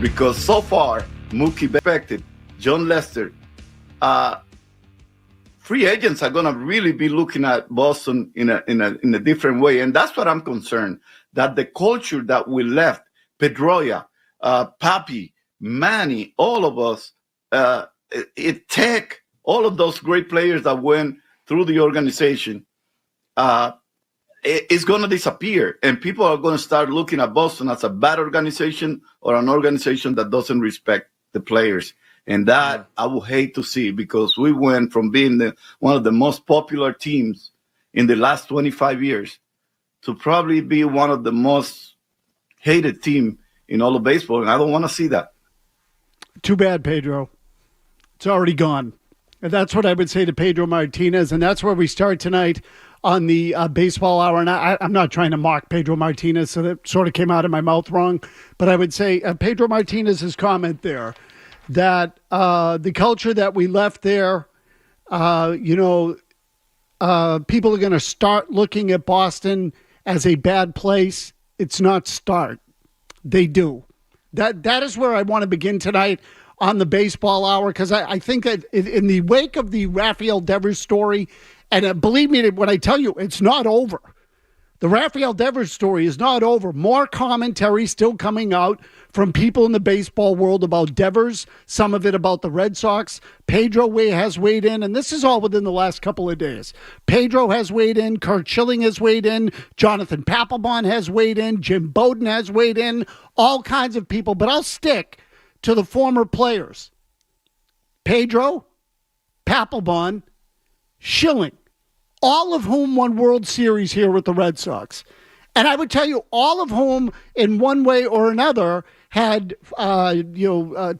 because so far, Mookie expected, John Lester, free agents are going to really be looking at Boston in a different way. And that's what I'm concerned, that the culture that we left, Pedroia, Papi, Manny, all of us, Tech, all of those great players that went through the organization, it's going to disappear. And people are going to start looking at Boston as a bad organization or an organization that doesn't respect the players. And that I would hate to see, because we went from being one of the most popular teams in the last 25 years to probably be one of the most hated team in all of baseball. And I don't want to see that. Too bad, Pedro. It's already gone. And that's what I would say to Pedro Martinez. And that's where we start tonight on the Baseball Hour. And I'm not trying to mock Pedro Martinez, so that sort of came out of my mouth wrong. But I would say Pedro Martinez's comment there, that the culture that we left there, people are going to start looking at Boston as a bad place. It's not start. They do. That is where I want to begin tonight on the Baseball Hour, because I think that in the wake of the Rafael Devers story, and believe me when I tell you, it's not over. The Rafael Devers story is not over. More commentary still coming out from people in the baseball world about Devers, some of it about the Red Sox. Pedro has weighed in, and this is all within the last couple of days. Pedro has weighed in, Kurt Schilling has weighed in, Jonathan Papelbon has weighed in, Jim Bowden has weighed in, all kinds of people. But I'll stick to the former players. Pedro, Papelbon, Schilling, all of whom won World Series here with the Red Sox. And I would tell you, all of whom, in one way or another, had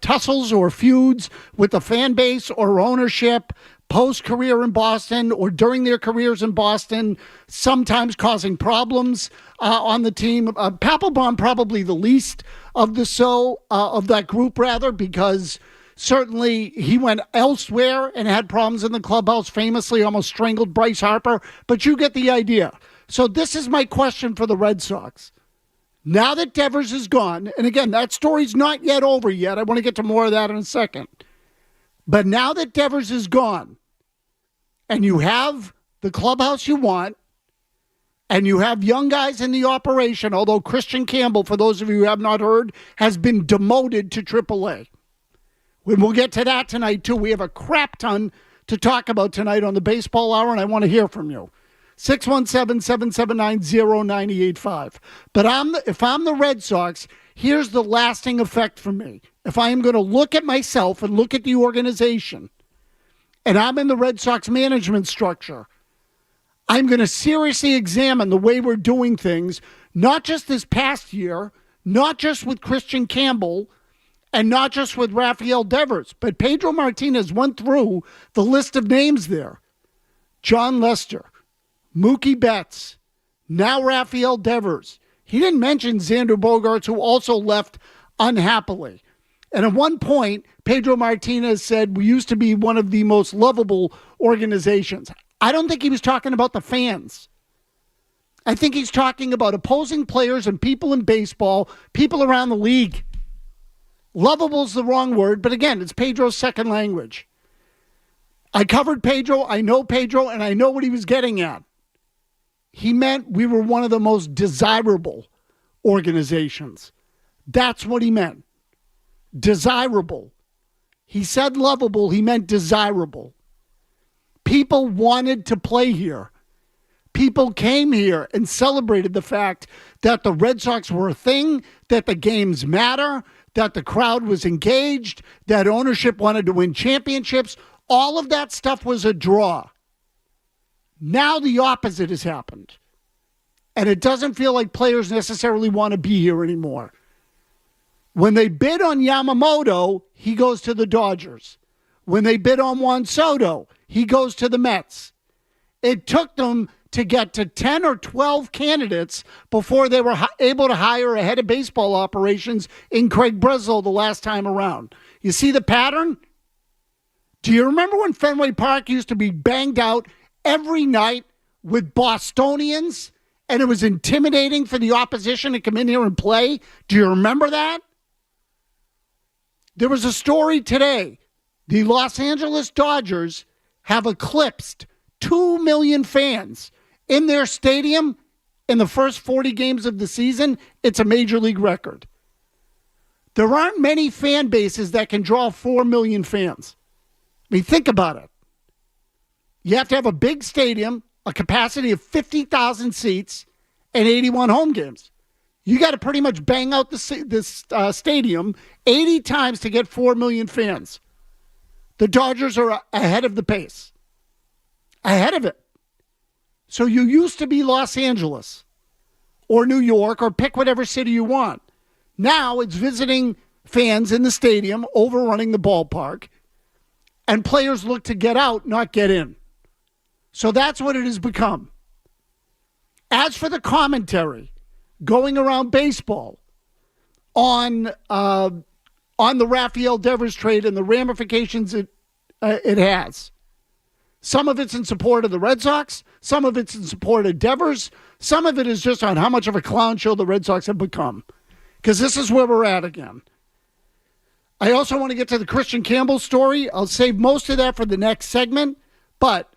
tussles or feuds with the fan base or ownership post-career in Boston or during their careers in Boston, sometimes causing problems on the team. Papelbon probably the least of that group, because certainly he went elsewhere and had problems in the clubhouse, famously almost strangled Bryce Harper, but you get the idea. So this is my question for the Red Sox. Now that Devers is gone, and again, that story's not yet over yet. I want to get to more of that in a second. But now that Devers is gone, and you have the clubhouse you want, and you have young guys in the operation, although Kristian Campbell, for those of you who have not heard, has been demoted to AAA. We'll get to that tonight, too. We have a crap ton to talk about tonight on the Baseball Hour, and I want to hear from you. 617-779-0985. But if I'm the Red Sox, here's the lasting effect for me. If I am going to look at myself and look at the organization, and I'm in the Red Sox management structure, I'm going to seriously examine the way we're doing things, not just this past year, not just with Kristian Campbell, and not just with Rafael Devers, but Pedro Martinez went through the list of names there. John Lester, Mookie Betts, now Rafael Devers. He didn't mention Xander Bogaerts, who also left unhappily. And at one point, Pedro Martinez said, we used to be one of the most lovable organizations. I don't think he was talking about the fans. I think he's talking about opposing players and people in baseball, people around the league. Lovable's the wrong word, but again, it's Pedro's second language. I covered Pedro, I know Pedro, and I know what he was getting at. He meant we were one of the most desirable organizations. That's what he meant. Desirable. He said lovable, he meant desirable. People wanted to play here. People came here and celebrated the fact that the Red Sox were a thing, that the games matter, that the crowd was engaged, that ownership wanted to win championships. All of that stuff was a draw. Now the opposite has happened. And it doesn't feel like players necessarily want to be here anymore. When they bid on Yamamoto, he goes to the Dodgers. When they bid on Juan Soto, he goes to the Mets. It took them to get to 10 or 12 candidates before they were able to hire a head of baseball operations in Craig Breslow the last time around. You see the pattern? Do you remember when Fenway Park used to be banged out every night with Bostonians, and it was intimidating for the opposition to come in here and play? Do you remember that? There was a story today. The Los Angeles Dodgers have eclipsed 2 million fans in their stadium in the first 40 games of the season. It's a major league record. There aren't many fan bases that can draw 4 million fans. I mean, think about it. You have to have a big stadium, a capacity of 50,000 seats, and 81 home games. You got to pretty much bang out this stadium 80 times to get 4 million fans. The Dodgers are ahead of the pace. Ahead of it. So you used to be Los Angeles or New York or pick whatever city you want. Now it's visiting fans in the stadium, overrunning the ballpark, and players look to get out, not get in. So that's what it has become. As for the commentary going around baseball on the Rafael Devers trade and the ramifications it has, some of it's in support of the Red Sox, some of it's in support of Devers, some of it is just on how much of a clown show the Red Sox have become. Because this is where we're at again. I also want to get to the Kristian Campbell story. I'll save most of that for the next segment. But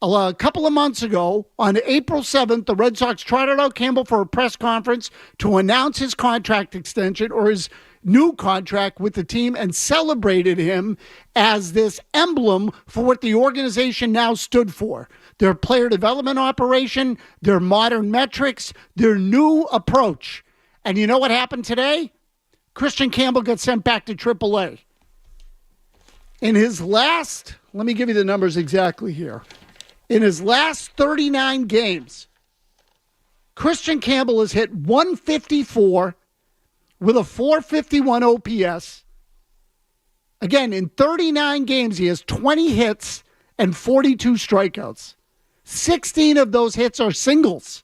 a couple of months ago, on April 7th, the Red Sox trotted out Campbell for a press conference to announce his contract extension or his new contract with the team and celebrated him as this emblem for what the organization now stood for. Their player development operation, their modern metrics, their new approach. And you know what happened today? Kristian Campbell got sent back to AAA. In his last, let me give you the numbers exactly here. In his last 39 games, Kristian Campbell has hit 154 with a 451 OPS. Again, in 39 games, he has 20 hits and 42 strikeouts. 16 of those hits are singles.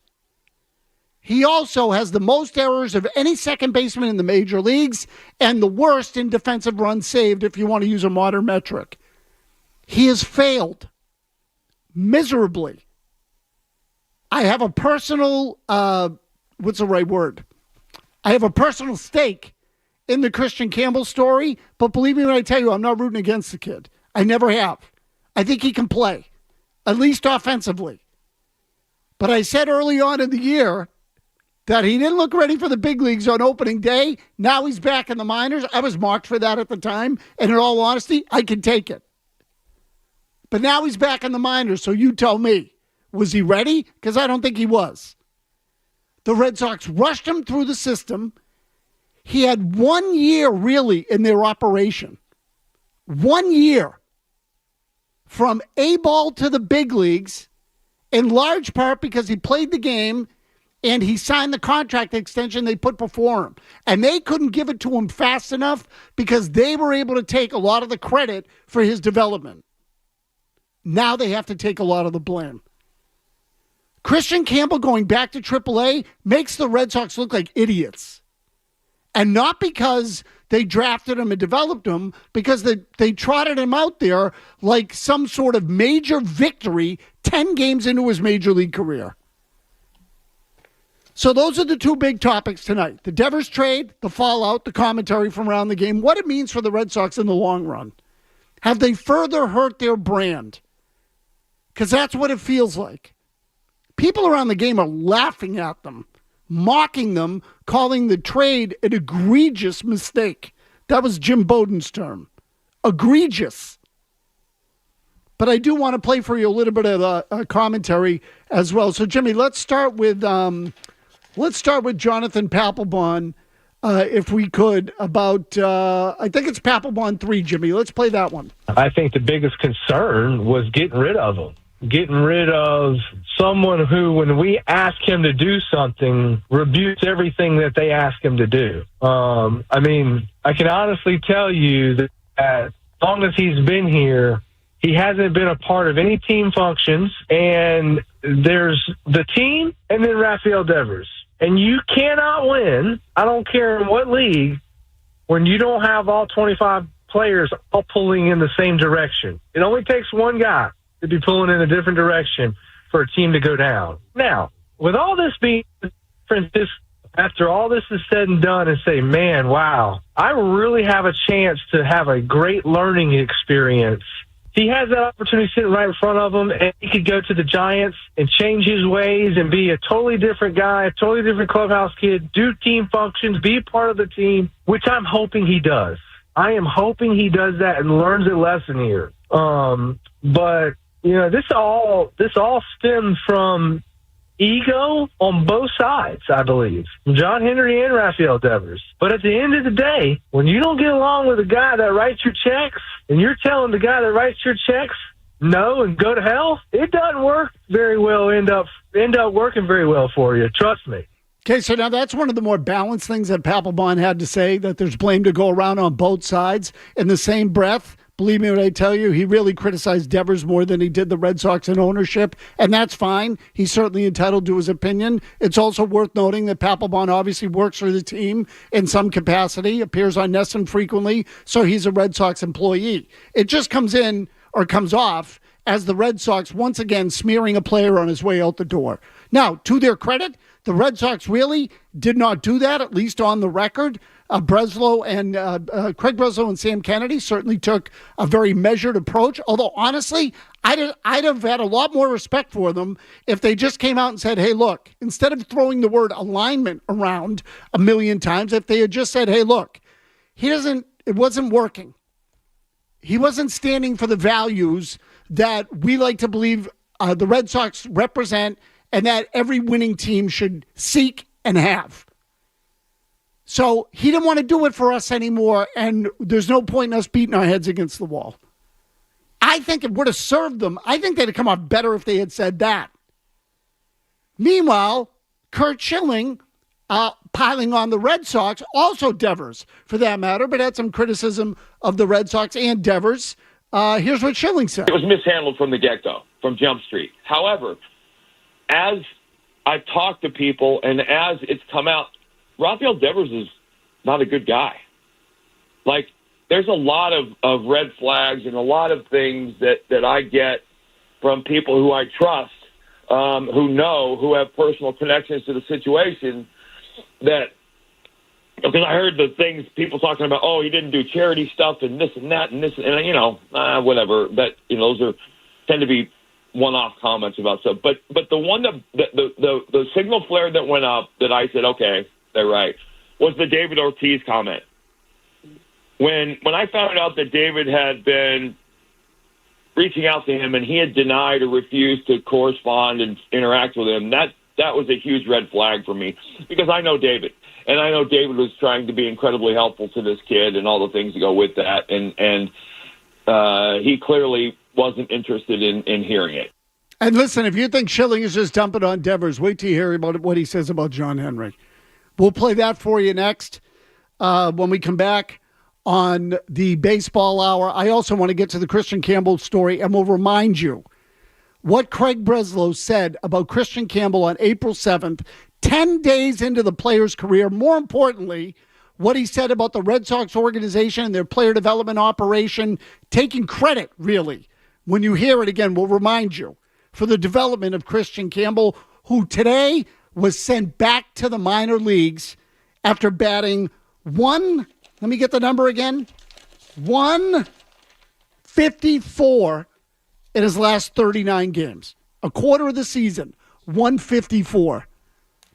He also has the most errors of any second baseman in the major leagues and the worst in defensive runs saved if you want to use a modern metric. He has failed miserably. I have a personal, what's the right word? I have a personal stake in the Kristian Campbell story, but believe me when I tell you, I'm not rooting against the kid. I never have. I think he can play, at least offensively. But I said early on in the year that he didn't look ready for the big leagues on opening day. Now he's back in the minors. I was mocked for that at the time. And in all honesty, I can take it. But now he's back in the minors, so you tell me. Was he ready? Because I don't think he was. The Red Sox rushed him through the system. He had 1 year, really, in their operation. 1 year. From A-ball to the big leagues, in large part because he played the game and he signed the contract extension they put before him. And they couldn't give it to him fast enough because they were able to take a lot of the credit for his development. Now they have to take a lot of the blame. Kristian Campbell going back to AAA makes the Red Sox look like idiots. And not because they drafted him and developed him, because they trotted him out there like some sort of major victory 10 games into his major league career. So those are the two big topics tonight. The Devers trade, the fallout, the commentary from around the game, what it means for the Red Sox in the long run. Have they further hurt their brand? Because that's what it feels like. People around the game are laughing at them, mocking them, calling the trade an egregious mistake. That was Jim Bowden's term. Egregious. But I do want to play for you a little bit of a commentary as well. So, Jimmy, let's start with Jonathan Papelbon, if we could, about, I think it's Papelbon 3, Jimmy. Let's play that one. I think the biggest concern was getting rid of him. Getting rid of someone who, when we ask him to do something, rebukes everything that they ask him to do. I mean, I can honestly tell you that as long as he's been here, he hasn't been a part of any team functions, and there's the team and then Rafael Devers. And you cannot win, I don't care in what league, when you don't have all 25 players all pulling in the same direction. It only takes one guy to be pulling in a different direction for a team to go down. Now, with all this being Francisco, after all this is said and done and say, man, wow, I really have a chance to have a great learning experience. He has that opportunity sitting right in front of him, and he could go to the Giants and change his ways and be a totally different guy, a totally different clubhouse kid, do team functions, be a part of the team, which I'm hoping he does. I am hoping he does that and learns a lesson here. But, you know, this all stems from ego on both sides, I believe, John Henry and Rafael Devers. But at the end of the day, when you don't get along with the guy that writes your checks and you're telling the guy that writes your checks no and go to hell, it doesn't work very well, end up working very well for you. Trust me. Okay, so now that's one of the more balanced things that Papelbon had to say, that there's blame to go around on both sides. In the same breath, believe me when I tell you, he really criticized Devers more than he did the Red Sox in ownership, and that's fine. He's certainly entitled to his opinion. It's also worth noting that Papelbon obviously works for the team in some capacity, appears on NESN frequently, so he's a Red Sox employee. It just comes off as the Red Sox once again smearing a player on his way out the door. Now, to their credit, the Red Sox really did not do that, at least on the record. Craig Breslow and Sam Kennedy certainly took a very measured approach. Although, honestly, I'd have had a lot more respect for them if they just came out and said, hey, look, instead of throwing the word alignment around a million times, if they had just said, hey, look, it wasn't working. He wasn't standing for the values that we like to believe the Red Sox represent and that every winning team should seek and have. So he didn't want to do it for us anymore, and there's no point in us beating our heads against the wall. I think it would have served them. I think they'd have come off better if they had said that. Meanwhile, Curt Schilling, piling on the Red Sox, also Devers for that matter, but had some criticism of the Red Sox and Devers. Here's what Schilling said. It was mishandled from the get-go, from Jump Street. However, as I've talked to people and as it's come out, Rafael Devers is not a good guy. Like, there's a lot of red flags and a lot of things that I get from people who I trust, who have personal connections to the situation, that, because I heard the things people talking about, oh, he didn't do charity stuff and this and that and this, and whatever. That, those tend to be one-off comments about stuff. But the one the signal flare that went up that I said, okay, they're right, was the David Ortiz comment. When I found out that David had been reaching out to him and he had denied or refused to correspond and interact with him, that was a huge red flag for me, because I know David. And I know David was trying to be incredibly helpful to this kid and all the things that go with that. And he clearly wasn't interested in hearing it. And listen, if you think Schilling is just dumping on Devers, wait till you hear about what he says about John Henry. We'll play that for you next when we come back on the Baseball Hour. I also want to get to the Kristian Campbell story, and we'll remind you what Craig Breslow said about Kristian Campbell on April 7th, 10 days into the player's career. More importantly, what he said about the Red Sox organization and their player development operation, taking credit, really. When you hear it again, we'll remind you, for the development of Kristian Campbell, who today was sent back to the minor leagues after batting let me get the number again, 154 in his last 39 games. A quarter of the season, 154.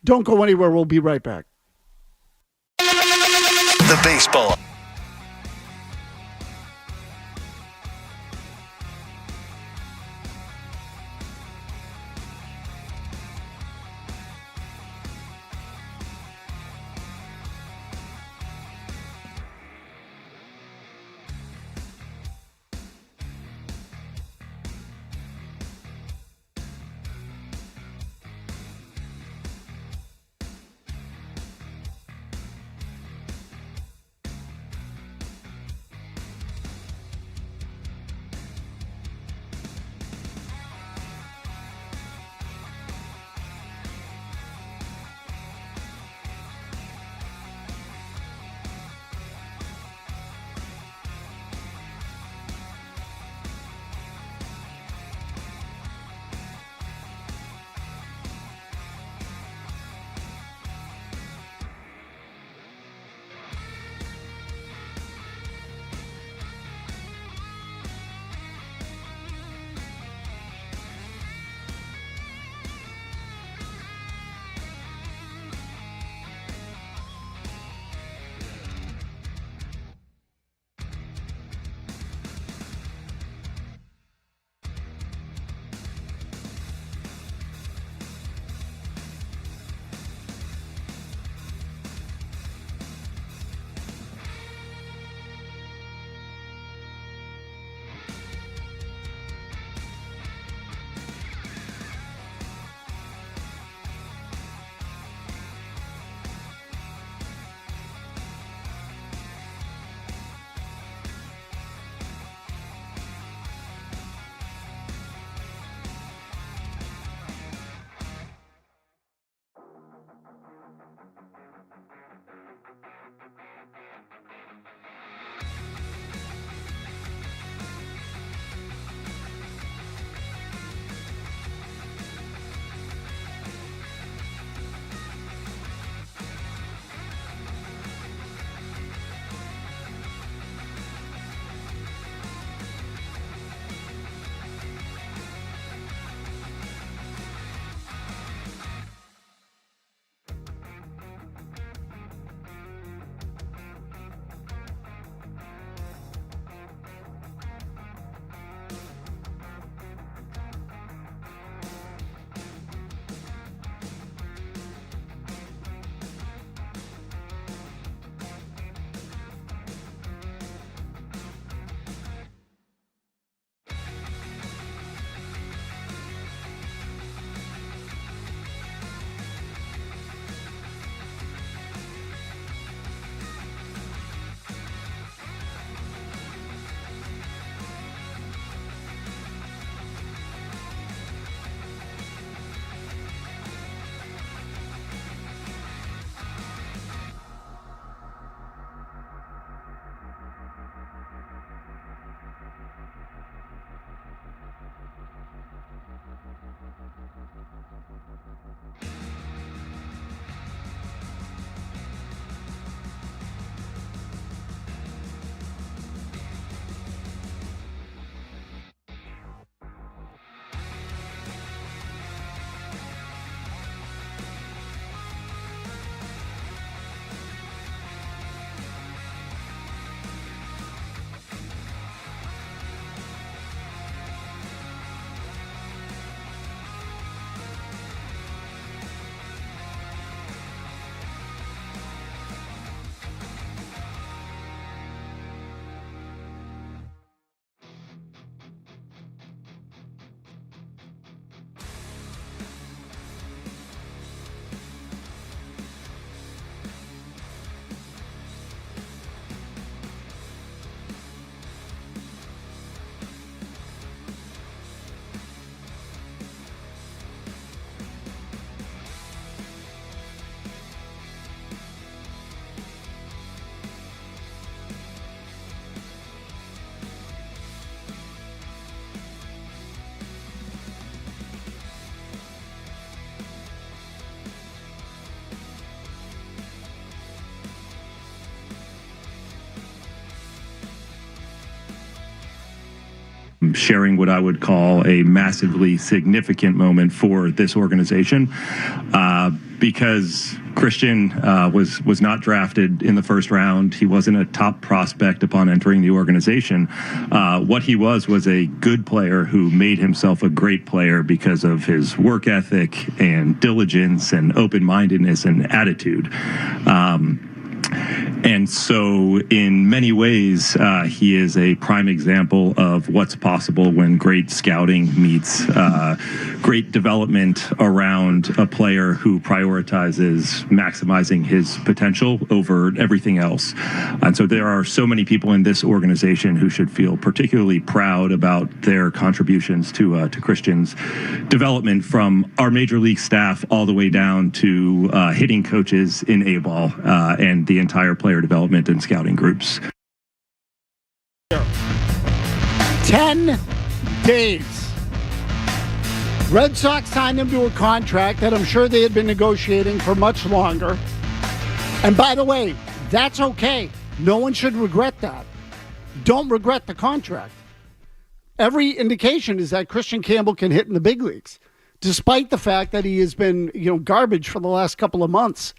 Don't go anywhere. We'll be right back. The Baseball. sharing what I would call a massively significant moment for this organization, because Kristian was not drafted in the first round. He wasn't a top prospect upon entering the organization. What he was a good player who made himself a great player because of his work ethic and diligence and open-mindedness and attitude. And so in many ways, he is a prime example of what's possible when great scouting meets great development around a player who prioritizes maximizing his potential over everything else. And so there are so many people in this organization who should feel particularly proud about their contributions to Kristian's development, from our major league staff all the way down to hitting coaches in A-ball and the entire player development and scouting groups. 10 days. Red Sox signed him to a contract that I'm sure they had been negotiating for much longer. And by the way, that's okay. No one should regret that. Don't regret the contract. Every indication is that Kristian Campbell can hit in the big leagues, despite the fact that he has been, garbage for the last couple of months.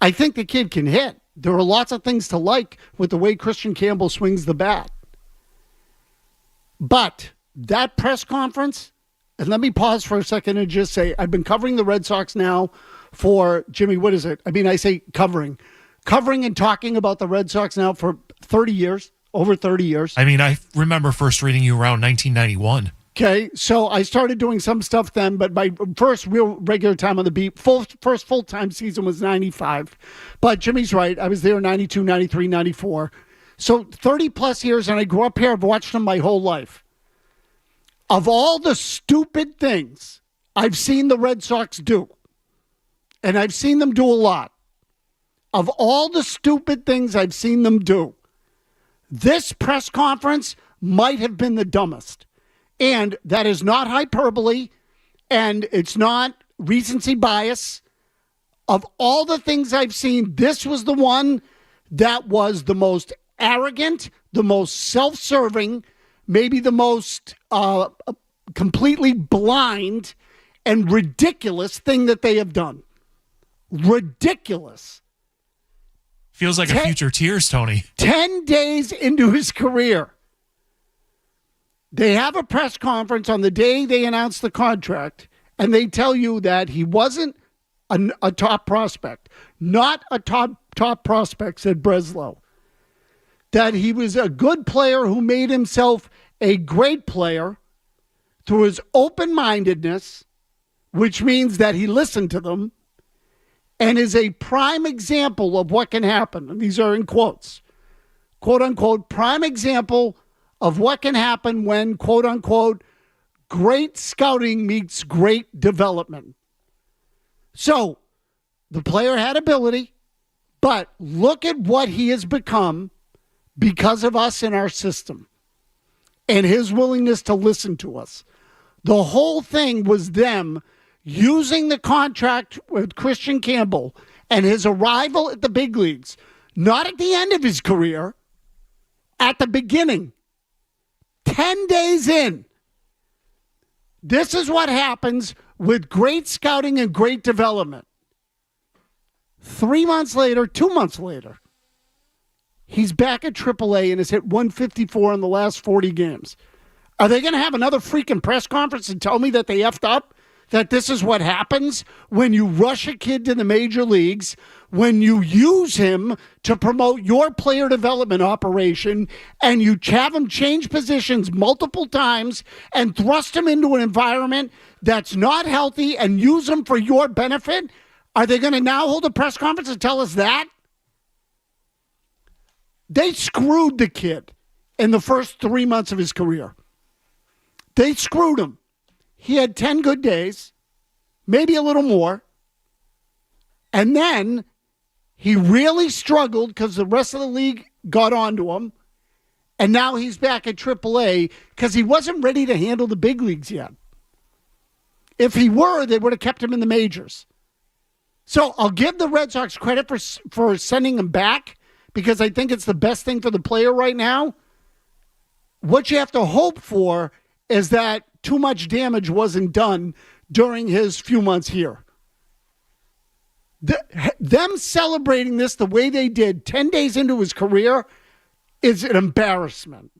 I think the kid can hit. There are lots of things to like with the way Kristian Campbell swings the bat. But that press conference, and let me pause for a second and just say, I've been covering the Red Sox now for, Jimmy, what is it? I mean, I say covering and talking about the Red Sox now for 30 years, over 30 years. I mean, I remember first reading you around 1991. Okay, so I started doing some stuff then, but my first real regular time on the beat, first full-time season was 95. But Jimmy's right. I was there 92, 93, 94. So 30-plus years, and I grew up here. I've watched them my whole life. Of all the stupid things I've seen the Red Sox do, and I've seen them do a lot, of all the stupid things I've seen them do, this press conference might have been the dumbest. And that is not hyperbole, and it's not recency bias. Of all the things I've seen, this was the one that was the most arrogant, the most self-serving, maybe the most completely blind and ridiculous thing that they have done. Ridiculous. Feels like a future tears, Tony. 10 days into his career. They have a press conference on the day they announce the contract, and they tell you that he wasn't a top prospect. Not a top prospect, said Breslow. That he was a good player who made himself a great player through his open-mindedness, which means that he listened to them, and is a prime example of what can happen. And these are in quotes. Quote-unquote, prime example of what can happen when, quote-unquote, great scouting meets great development. So, the player had ability, but look at what he has become because of us in our system and his willingness to listen to us. The whole thing was them using the contract with Kristian Campbell and his arrival at the big leagues, not at the end of his career, at the beginning. 10 days in. This is what happens with great scouting and great development. 3 months later, 2 months later, he's back at AAA and has hit 154 in the last 40 games. Are they going to have another freaking press conference and tell me that they effed up? That this is what happens when you rush a kid to the major leagues, when you use him to promote your player development operation, and you have him change positions multiple times and thrust him into an environment that's not healthy and use him for your benefit? Are they going to now hold a press conference and tell us that? They screwed the kid in the first 3 months of his career. They screwed him. He had 10 good days, maybe a little more. And then he really struggled because the rest of the league got onto him. And now he's back at AAA because he wasn't ready to handle the big leagues yet. If he were, they would have kept him in the majors. So I'll give the Red Sox credit for sending him back because I think it's the best thing for the player right now. What you have to hope for is that too much damage wasn't done during his few months here. Them celebrating this the way they did 10 days into his career is an embarrassment.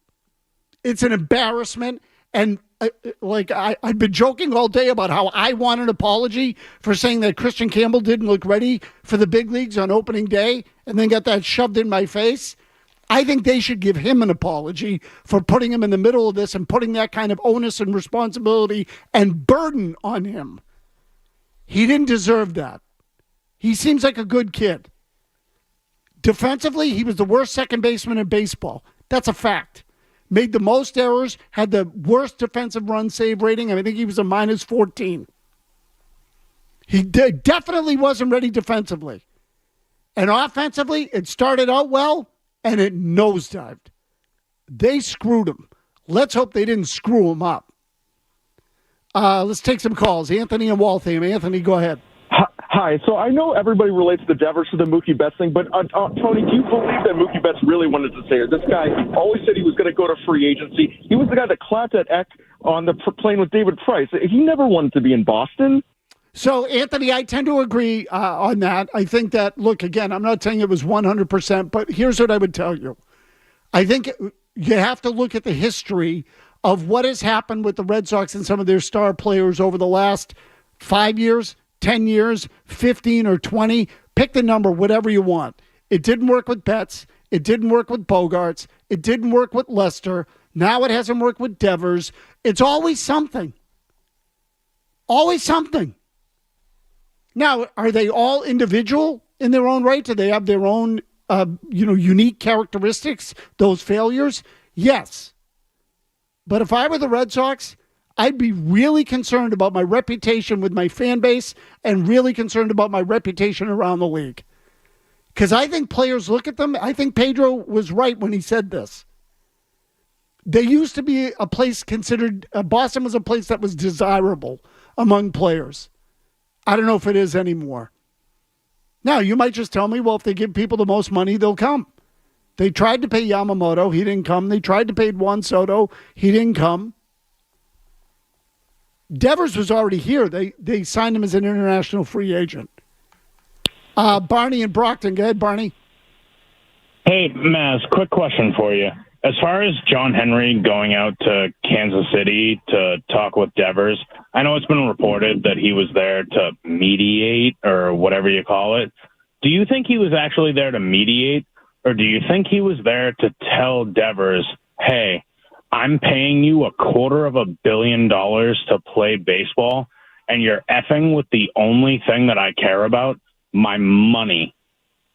It's an embarrassment. And I've been joking all day about how I want an apology for saying that Kristian Campbell didn't look ready for the big leagues on opening day and then got that shoved in my face. I think they should give him an apology for putting him in the middle of this and putting that kind of onus and responsibility and burden on him. He didn't deserve that. He seems like a good kid. Defensively, he was the worst second baseman in baseball. That's a fact. Made the most errors, had the worst defensive run save rating. I think he was a -14. He definitely wasn't ready defensively. And offensively, it started out well, and it nosedived. They screwed him. Let's hope they didn't screw him up. Let's take some calls. Anthony and Waltham. Anthony, go ahead. Hi. So I know everybody relates the Devers to the Mookie Betts thing, but Tony, do you believe that Mookie Betts really wanted to stay here? This guy always said he was going to go to free agency. He was the guy that clapped at Eck on the plane with David Price. He never wanted to be in Boston. So, Anthony, I tend to agree on that. I think that, look, again, I'm not saying it was 100%, but here's what I would tell you. I think you have to look at the history of what has happened with the Red Sox and some of their star players over the last 5 years, 10 years, 15 or 20. Pick the number, whatever you want. It didn't work with Betts. It didn't work with Bogarts. It didn't work with Lester. Now it hasn't worked with Devers. It's always something. Always something. Now, are they all individual in their own right? Do they have their own, unique characteristics, those failures? Yes. But if I were the Red Sox, I'd be really concerned about my reputation with my fan base and really concerned about my reputation around the league. Because I think players look at them. I think Pedro was right when he said this. They used to be a place considered, Boston was a place that was desirable among players. I don't know if it is anymore. Now, you might just tell me, well, if they give people the most money, they'll come. They tried to pay Yamamoto. He didn't come. They tried to pay Juan Soto. He didn't come. Devers was already here. They signed him as an international free agent. Barney and Brockton. Go ahead, Barney. Hey, Maz, quick question for you. As far as John Henry going out to Kansas City to talk with Devers, I know it's been reported that he was there to mediate or whatever you call it. Do you think he was actually there to mediate, or do you think he was there to tell Devers, hey, I'm paying you $250 million to play baseball, and you're effing with the only thing that I care about, my money.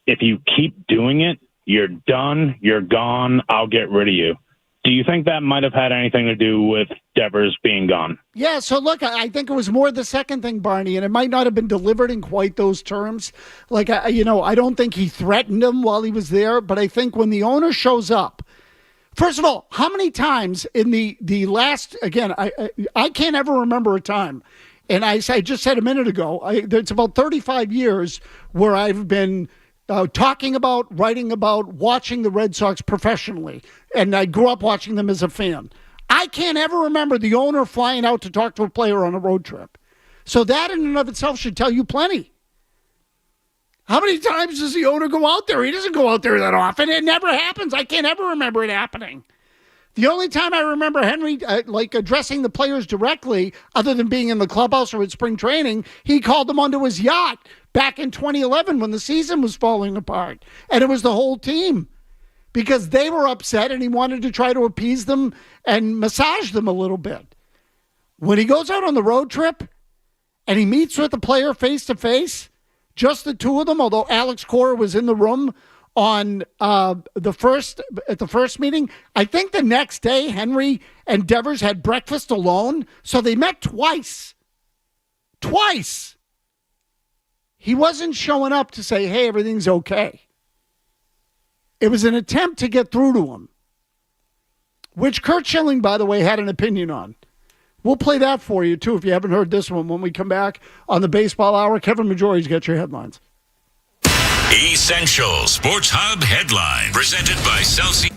If you keep doing it, you're done, you're gone, I'll get rid of you. Do you think that might have had anything to do with Devers being gone? Yeah, so look, I think it was more the second thing, Barney, and it might not have been delivered in quite those terms. Like, I don't think he threatened him while he was there, but I think when the owner shows up, first of all, how many times in the last, again, I can't ever remember a time, and I just said a minute ago, it's about 35 years where I've been talking about, writing about, watching the Red Sox professionally. And I grew up watching them as a fan. I can't ever remember the owner flying out to talk to a player on a road trip. So that in and of itself should tell you plenty. How many times does the owner go out there? He doesn't go out there that often. It never happens. I can't ever remember it happening. The only time I remember Henry addressing the players directly, other than being in the clubhouse or at spring training, he called them onto his yacht back in 2011 when the season was falling apart. And it was the whole team because they were upset and he wanted to try to appease them and massage them a little bit. When he goes out on the road trip and he meets with the player face to face, just the two of them, although Alex Cora was in the room on the first meeting, I think the next day Henry and Devers had breakfast alone, so they met twice. Twice. He wasn't showing up to say, hey, everything's okay. It was an attempt to get through to him, which Curt Schilling, by the way, had an opinion on. We'll play that for you, too, if you haven't heard this one when we come back on the Baseball Hour. Kevin Majori's got your headlines. Essential Sports Hub headline presented by Celsius.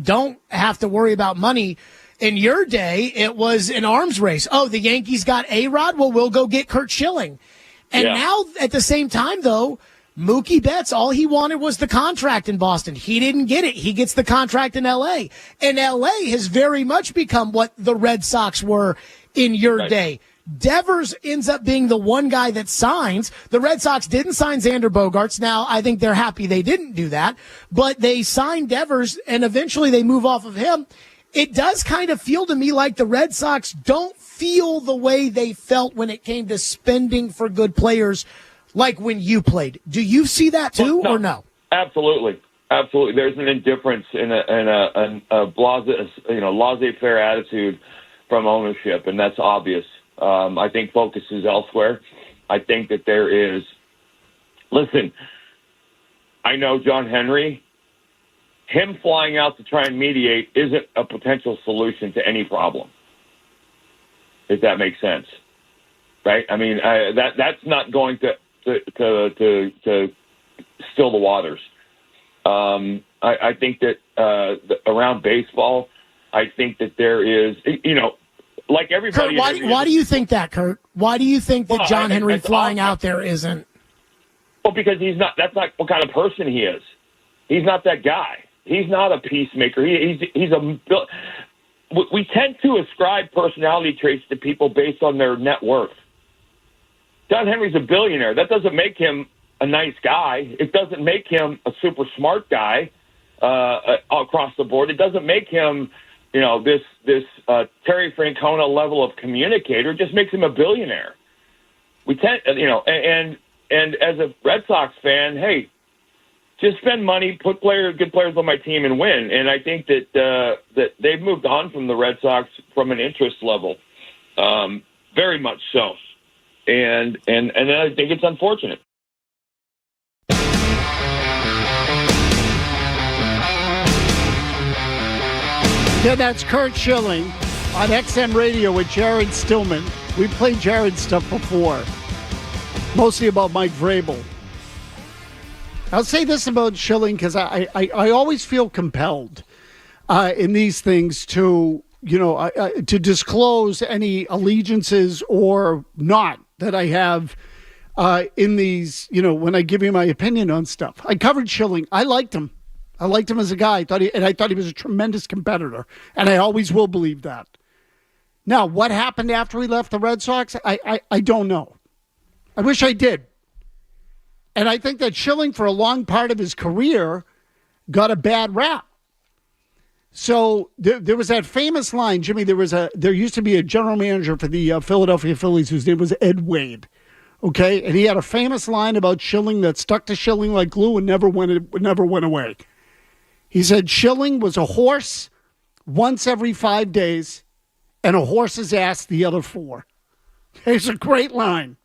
don't have to worry about money. In your day, it was an arms race. Oh, the Yankees got A-Rod? Well, we'll go get Curt Schilling. And now, at the same time, though, Mookie Betts, all he wanted was the contract in Boston. He didn't get it. He gets the contract in L.A. And L.A. has very much become what the Red Sox were in your day. Devers ends up being the one guy that signs. The Red Sox didn't sign Xander Bogaerts. Now, I think they're happy they didn't do that. But they signed Devers, and eventually they move off of him. It does kind of feel to me like the Red Sox don't feel the way they felt when it came to spending for good players like when you played. Do you see that too, or no? Absolutely. There's an indifference and a laissez-faire attitude from ownership, and that's obvious. I think focus is elsewhere. I think that there is – listen, I know John Henry. Him flying out to try and mediate isn't a potential solution to any problem, if that makes sense, right? I mean, that's not going to still the waters. I think that around baseball, I think that there is, like everybody. Kurt, why do you think that, Kurt? Why do you think that John Henry flying out there isn't? Well, because he's not. That's not what kind of person he is. He's not that guy. He's not a peacemaker. We tend to ascribe personality traits to people based on their net worth. John Henry's a billionaire. That doesn't make him a nice guy. It doesn't make him a super smart guy across the board. It doesn't make him, this Terry Francona level of communicator. It just makes him a billionaire. We tend, and as a Red Sox fan, hey, just spend money, put good players on my team, and win. And I think that they've moved on from the Red Sox from an interest level, very much so. And I think it's unfortunate. Yeah, that's Curt Schilling on XM Radio with Jared Stillman. We played Jared's stuff before, mostly about Mike Vrabel. I'll say this about Schilling because I always feel compelled in these things to disclose any allegiances or not that I have in these, when I give you my opinion on stuff. I covered Schilling. I liked him. I liked him as a guy. I thought he was a tremendous competitor, and I always will believe that. Now, what happened after he left the Red Sox? I don't know. I wish I did. And I think that Schilling, for a long part of his career, got a bad rap. So there was that famous line, Jimmy. There used to be a general manager for the Philadelphia Phillies whose name was Ed Wade. Okay, and he had a famous line about Schilling that stuck to Schilling like glue and never went away. He said Schilling was a horse once every 5 days, and a horse's ass the other 4. It's a great line.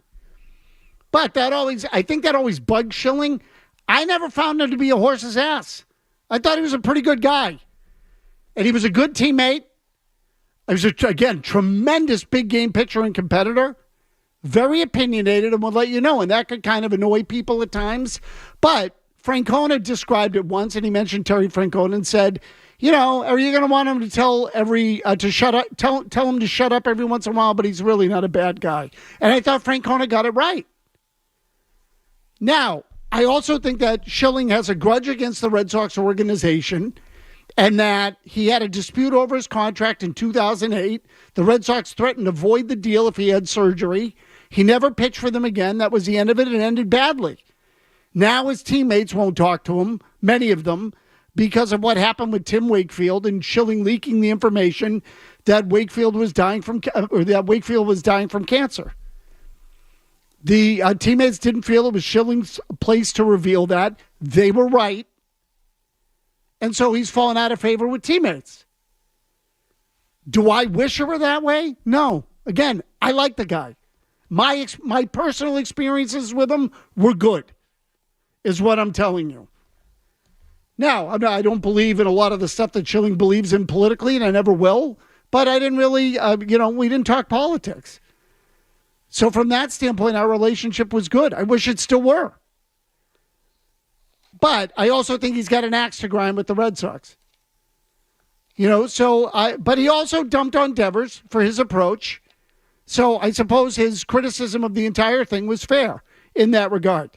But I think that always bugged Schilling. I never found him to be a horse's ass. I thought he was a pretty good guy. And he was a good teammate. He was, again, tremendous big game pitcher and competitor. Very opinionated and will let you know. And that could kind of annoy people at times. But Francona described it once, and he mentioned Terry Francona and said, are you going to want him to tell him to shut up every once in a while, but he's really not a bad guy. And I thought Francona got it right. Now, I also think that Schilling has a grudge against the Red Sox organization and that he had a dispute over his contract in 2008. The Red Sox threatened to void the deal if he had surgery. He never pitched for them again. That was the end of it and ended badly. Now his teammates won't talk to him, many of them, because of what happened with Tim Wakefield and Schilling leaking the information that Wakefield was dying from cancer. The teammates didn't feel it was Schilling's place to reveal that. They were right. And so he's fallen out of favor with teammates. Do I wish it were that way? No. Again, I like the guy. My personal experiences with him were good, is what I'm telling you. Now, I don't believe in a lot of the stuff that Schilling believes in politically, and I never will. But I didn't really, we didn't talk politics. So from that standpoint, our relationship was good. I wish it still were. But I also think he's got an axe to grind with the Red Sox. But he also dumped on Devers for his approach. So I suppose his criticism of the entire thing was fair in that regard.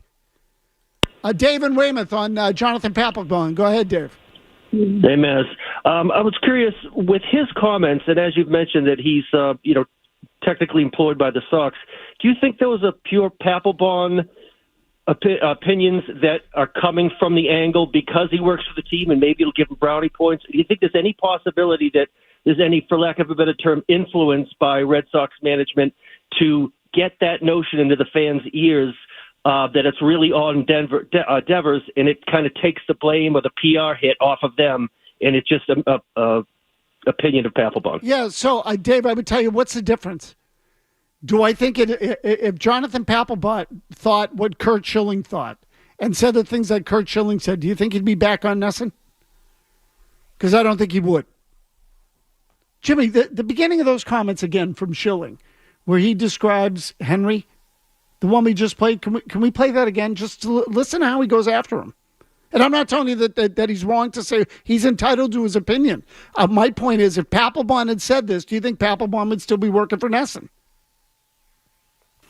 Dave in Weymouth on Jonathan Papelbon. Go ahead, Dave. Hey, Maz. I was curious with his comments, and as you've mentioned that he's, technically employed by the Sox. Do you think there was a pure Papelbon opinions that are coming from the angle because he works for the team and maybe it'll give him brownie points? Do you think there's any possibility that there's any, for lack of a better term, influence by Red Sox management to get that notion into the fans' ears that it's really on Devers, and it kind of takes the blame or the PR hit off of them, and it's just a opinion of Papelbon? Yeah, so Dave, I would tell you, what's the difference? Do I think if Jonathan Papelbon thought what Curt Schilling thought and said the things that Curt Schilling said, do you think he'd be back on NESN? Because I don't think he would. Jimmy, the beginning of those comments again from Schilling, where he describes Henry, the one we just played, can we play that again? Just to listen to how he goes after him. And I'm not telling you that he's wrong to say he's entitled to his opinion. My point is, if Papelbon had said this, do you think Papelbon would still be working for NESN?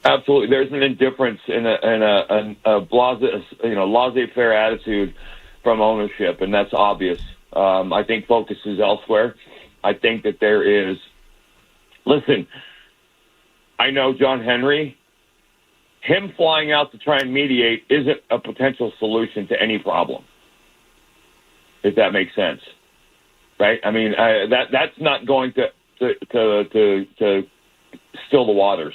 Absolutely. There's an indifference and a laissez-faire attitude from ownership, and that's obvious. I think focus is elsewhere. I think that there is. Listen, I know John Henry. Him flying out to try and mediate isn't a potential solution to any problem, if that makes sense, right? I mean, that's not going to still the waters.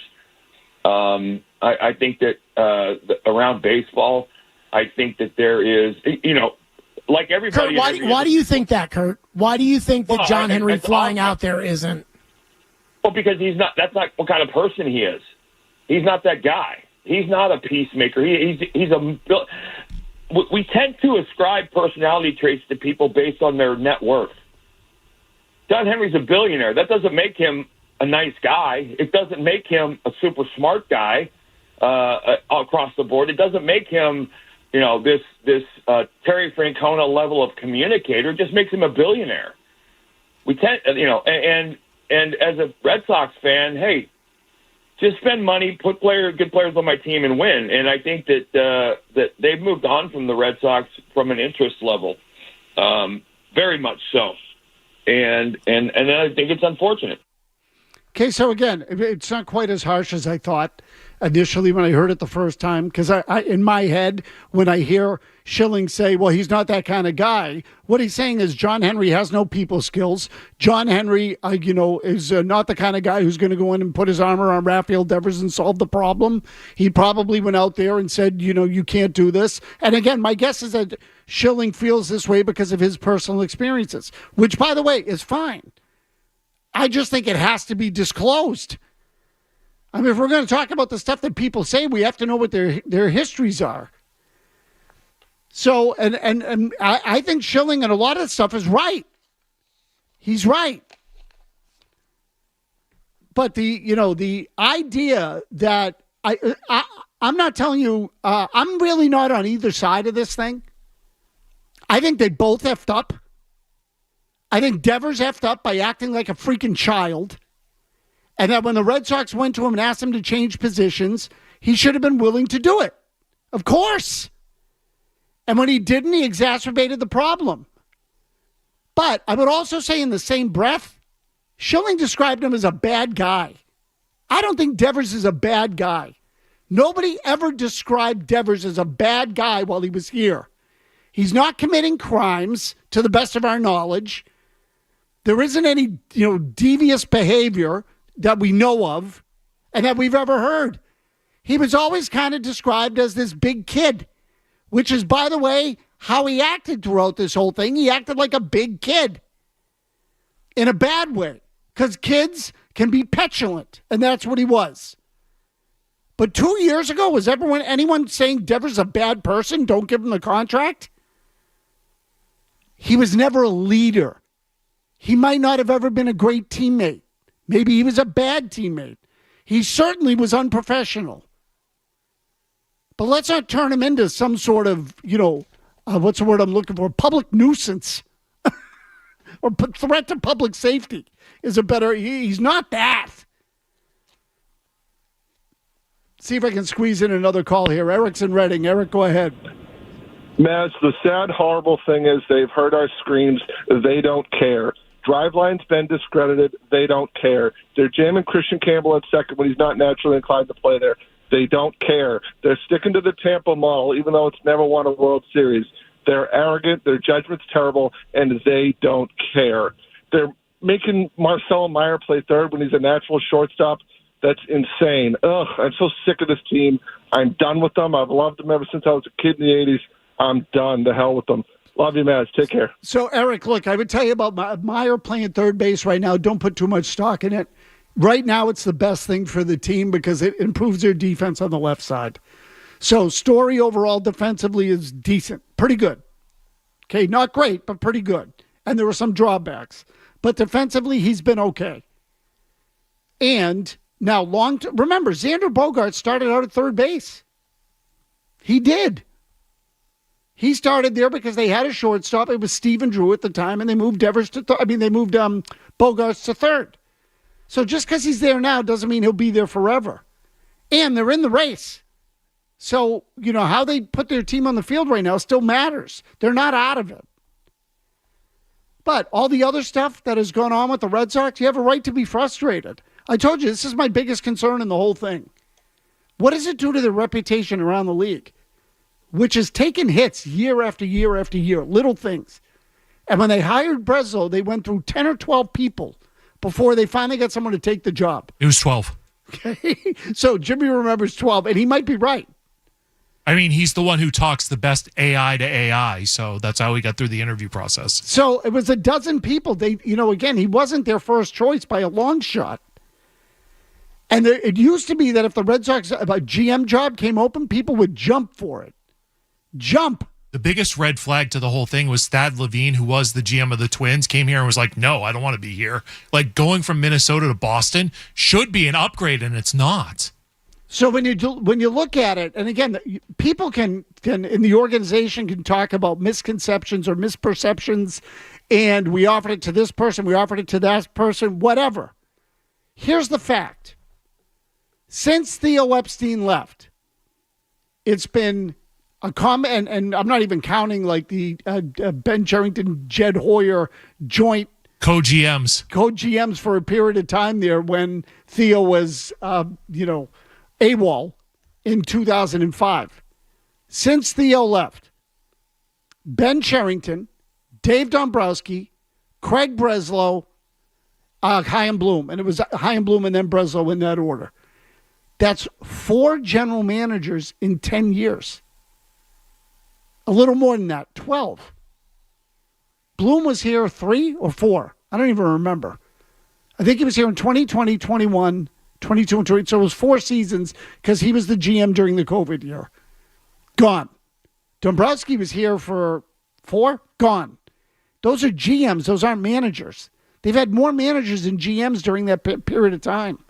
I think that around baseball, I think that there is, like everybody. Kurt, why do you think that, Kurt? Why do you think that John Henry flying out there isn't? Well, because he's not. That's not what kind of person he is. He's not that guy. He's not a peacemaker. We tend to ascribe personality traits to people based on their net worth. John Henry's a billionaire. That doesn't make him a nice guy. It doesn't make him a super smart guy across the board. It doesn't make him, this Terry Francona level of communicator. It just makes him a billionaire. We tend, and as a Red Sox fan, hey, just spend money, put good players on my team, and win. And I think that they've moved on from the Red Sox from an interest level, very much so. And I think it's unfortunate. Okay, so again, it's not quite as harsh as I thought initially when I heard it the first time, because I in my head, when I hear Schilling say, well, he's not that kind of guy, what he's saying is John Henry has no people skills. John Henry, is not the kind of guy who's going to go in and put his arm around Rafael Devers and solve the problem. He probably went out there and said, you can't do this. And again, my guess is that Schilling feels this way because of his personal experiences, which, by the way, is fine. I just think it has to be disclosed. I mean, if we're going to talk about the stuff that people say, we have to know what their histories are. So, and I think Schilling and a lot of the stuff is right. He's right. But the idea that I'm not telling you, I'm really not on either side of this thing. I think they both effed up. I think Devers effed up by acting like a freaking child. And that when the Red Sox went to him and asked him to change positions, he should have been willing to do it. Of course. And when he didn't, he exacerbated the problem. But I would also say in the same breath, Schilling described him as a bad guy. I don't think Devers is a bad guy. Nobody ever described Devers as a bad guy while he was here. He's not committing crimes, to the best of our knowledge. There isn't any, devious behavior that we know of and that we've ever heard. He was always kind of described as this big kid, which is, by the way, how he acted throughout this whole thing. He acted like a big kid in a bad way, because kids can be petulant, and that's what he was. But 2 years ago, was anyone saying Devers a bad person? Don't give him the contract? He was never a leader. He might not have ever been a great teammate. Maybe he was a bad teammate. He certainly was unprofessional. But let's not turn him into some sort of, what's the word I'm looking for? Public nuisance. or threat to public safety is a better. He's not that. See if I can squeeze in another call here. Eric's in Reading. Eric, go ahead. Maz, the sad, horrible thing is they've heard our screams. They don't care. Driveline's been discredited. They don't care. They're jamming Kristian Campbell at second when he's not naturally inclined to play there. They don't care. They're sticking to the Tampa model, even though it's never won a World Series. They're arrogant. Their judgment's terrible, and they don't care. They're making Marcelo Meyer play third when he's a natural shortstop. That's insane. Ugh, I'm so sick of this team. I'm done with them. I've loved them ever since I was a kid in the 80s. I'm done. To hell with them. Love you, Maz. Take care. So, Eric, look, I would tell you about Meyer playing third base right now. Don't put too much stock in it. Right now, it's the best thing for the team because it improves their defense on the left side. So, Story overall defensively is decent. Pretty good. Okay, not great, but pretty good. And there were some drawbacks. But defensively, he's been okay. And now, remember, Xander Bogaerts started out at third base. He did. He started there because they had a shortstop. It was Stephen Drew at the time, and they moved Bogaerts to third. So just because he's there now doesn't mean he'll be there forever. And they're in the race. So, how they put their team on the field right now still matters. They're not out of it. But all the other stuff that has gone on with the Red Sox, you have a right to be frustrated. I told you, this is my biggest concern in the whole thing. What does it do to their reputation around the league? Which has taken hits year after year after year, little things. And when they hired Breslow, they went through 10 or 12 people before they finally got someone to take the job. It was 12. Okay, so Jimmy remembers 12, and he might be right. I mean, he's the one who talks the best AI to AI, so that's how he got through the interview process. So it was a dozen people. Again, he wasn't their first choice by a long shot. And it used to be that if the Red Sox GM job came open, people would jump for it. Jump. The biggest red flag to the whole thing was Thad Levine, who was the GM of the Twins, came here and was like, no, I don't want to be here. Like, going from Minnesota to Boston should be an upgrade, and it's not. So when you look at it, and again, people can in the organization can talk about misconceptions or misperceptions, and we offered it to this person, we offered it to that person, whatever. Here's the fact. Since Theo Epstein left, it's been a comment, and I'm not even counting like the Ben Cherington, Jed Hoyer joint co-GMs for a period of time there when Theo was, AWOL in 2005. Since Theo left, Ben Cherington, Dave Dombrowski, Craig Breslow, Chaim Bloom, and it was Chaim Bloom and then Breslow in that order. That's 4 general managers in 10 years. A little more than that, 12. Bloom was here 3 or 4. I don't even remember. I think he was here in 2020, 21, 22, and 23. So it was 4 seasons because he was the GM during the COVID year. Gone. Dombrowski was here for 4. Gone. Those are GMs. Those aren't managers. They've had more managers than GMs during that period of time.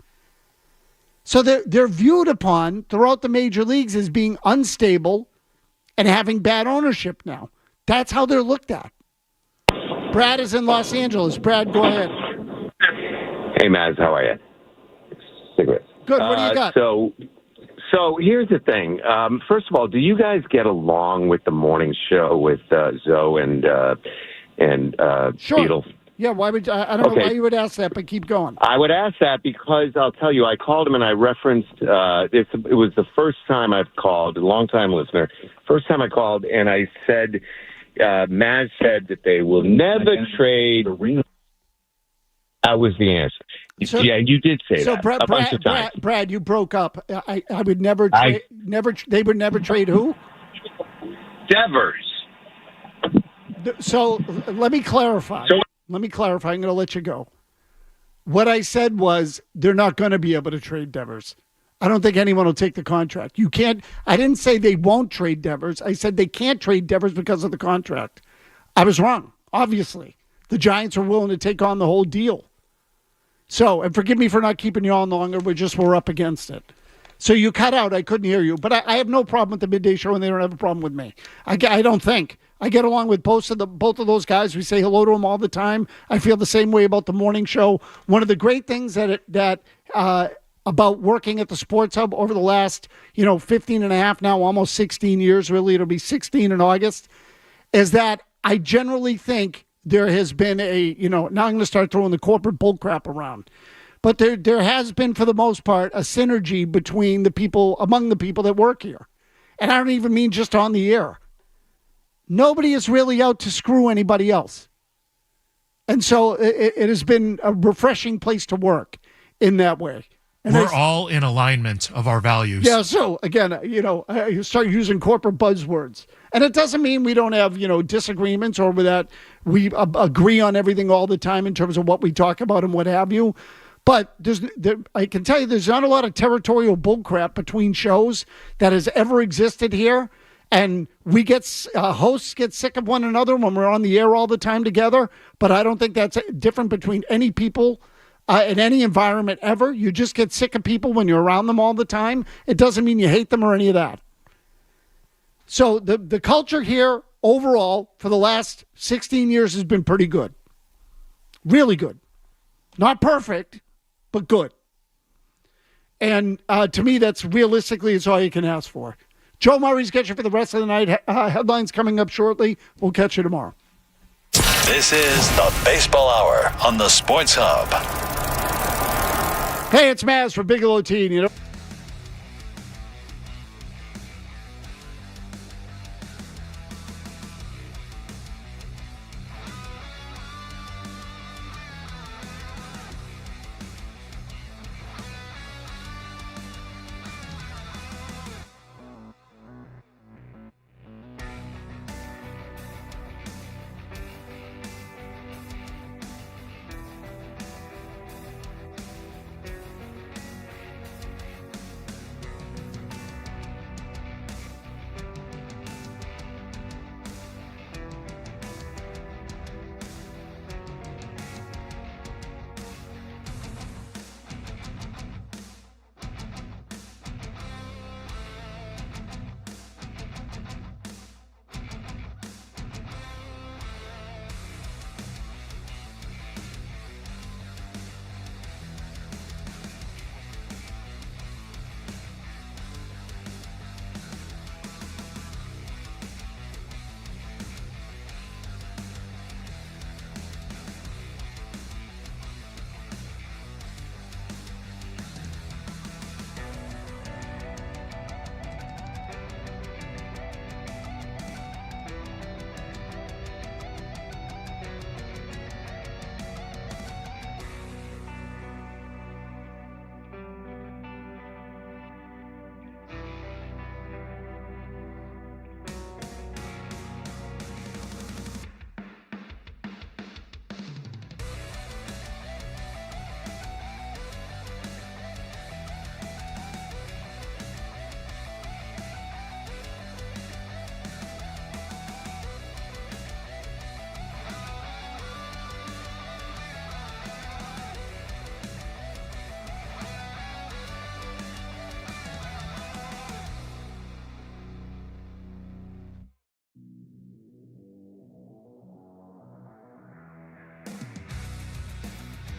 So they're viewed upon throughout the major leagues as being unstable and having bad ownership now. That's how they're looked at. Brad is in Los Angeles. Brad, go ahead. Hey, Maz, how are you? Cigarettes. Good. What do you got? So here's the thing. First of all, do you guys get along with the morning show with Zoe and Sure. Beetle? Yeah, why would I don't know why you would ask that, but keep going. I would ask that because I'll tell you, I called him and I referenced, it was the first time I've called, a long-time listener, first time I called, and I said, Maz said that they will never trade. That was the answer. So, yeah, you did say that a bunch of times. Brad, you broke up. I would never trade, they would never trade who? Devers. So let me clarify. I'm going to let you go. What I said was they're not going to be able to trade Devers. I don't think anyone will take the contract. You can't. I didn't say they won't trade Devers. I said they can't trade Devers because of the contract. I was wrong, obviously. The Giants are willing to take on the whole deal. So, and forgive me for not keeping you on longer. We're up against it. So you cut out. I couldn't hear you. But I have no problem with the midday show, and they don't have a problem with me. I don't think. I get along with both of those guys. We say hello to them all the time. I feel the same way about the morning show. One of the great things about working at the Sports Hub over the last, 15 and a half now, almost 16 years, really, it'll be 16 in August, is that I generally think there has been now I'm going to start throwing the corporate bullcrap around. But there has been, for the most part, a synergy among the people that work here. And I don't even mean just on the air. Nobody is really out to screw anybody else. And so it has been a refreshing place to work in that way. And we're all in alignment of our values. Yeah, so again, you start using corporate buzzwords. And it doesn't mean we don't have, disagreements or that we agree on everything all the time in terms of what we talk about and what have you. But I can tell you there's not a lot of territorial bullcrap between shows that has ever existed here. And hosts get sick of one another when we're on the air all the time together. But I don't think that's different between any people in any environment ever. You just get sick of people when you're around them all the time. It doesn't mean you hate them or any of that. So the culture here overall for the last 16 years has been pretty good. Really good. Not perfect, but good. And to me, that's realistically is all you can ask for. Joe Murray's got you for the rest of the night. Headlines coming up shortly. We'll catch you tomorrow. This is the Baseball Hour on the Sports Hub. Hey, it's Maz from Bigelow Teen.